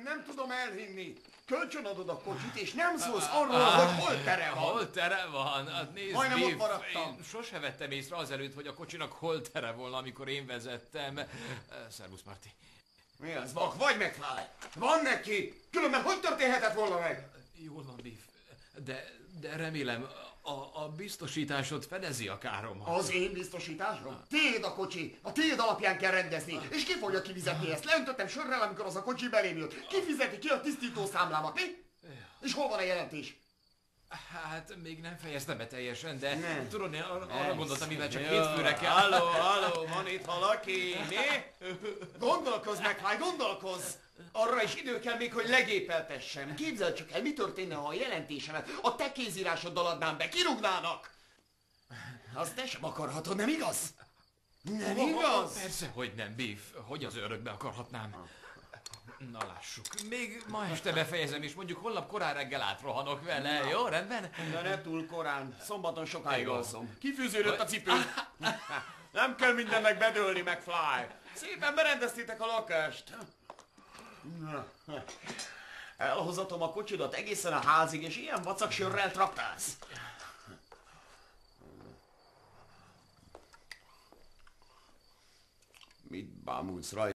nem tudom elhinni. Kölcsönadod a kocsit, és nem szólsz arról, hogy hol tere van. Hol tere van? Hát nézd, Majdnem ott Biff, maradtam. én sose vettem észre azelőtt, hogy a kocsinak hol tere volna, amikor én vezettem. Szervusz, Marty. Mi az, vak vagy McFly? Van neki! Különben hogy történhetett volna meg? Jól van, Biff, de remélem a biztosításod fedezi a káromat. Az én biztosításom? Tiéd a kocsi, a tiéd alapján kell rendezni. És ki fogja kifizetni ezt? Leöntöttem sörrel, amikor az a kocsi belém jött. Ki fizeti ki a tisztító számlámat, mi? És hol van a jelentés? Hát még nem fejeztem be teljesen, de Nem. tudod, én arra gondoltam, mivel csak hétfőre kell. Halló, van itt valaki, mi? Gondolkozz, McFly, gondolkozz! Arra is idő kell még, hogy legépeltessem. Képzeld csak el, mi történne, ha a jelentésemet a te kézírásoddal adnám be. Kirúgnának! Azt te sem akarhatod, nem igaz? Nem igaz? Persze, hogy nem, Biff. Hogy az örökbe akarhatnám? Na lássuk. Még ma este befejezem, és mondjuk holnap korán reggel átrohanok vele. Jó, rendben? De ne túl korán. Szombaton sokáig Jó. alszom. Kifűződött a cipő. Nem kell mindennek bedőlni, McFly. Szépen berendeztétek a lakást. Elhozatom a kocsidat egészen a házig, és ilyen vacak sörrel traktálsz. Mit bámulsz rajta?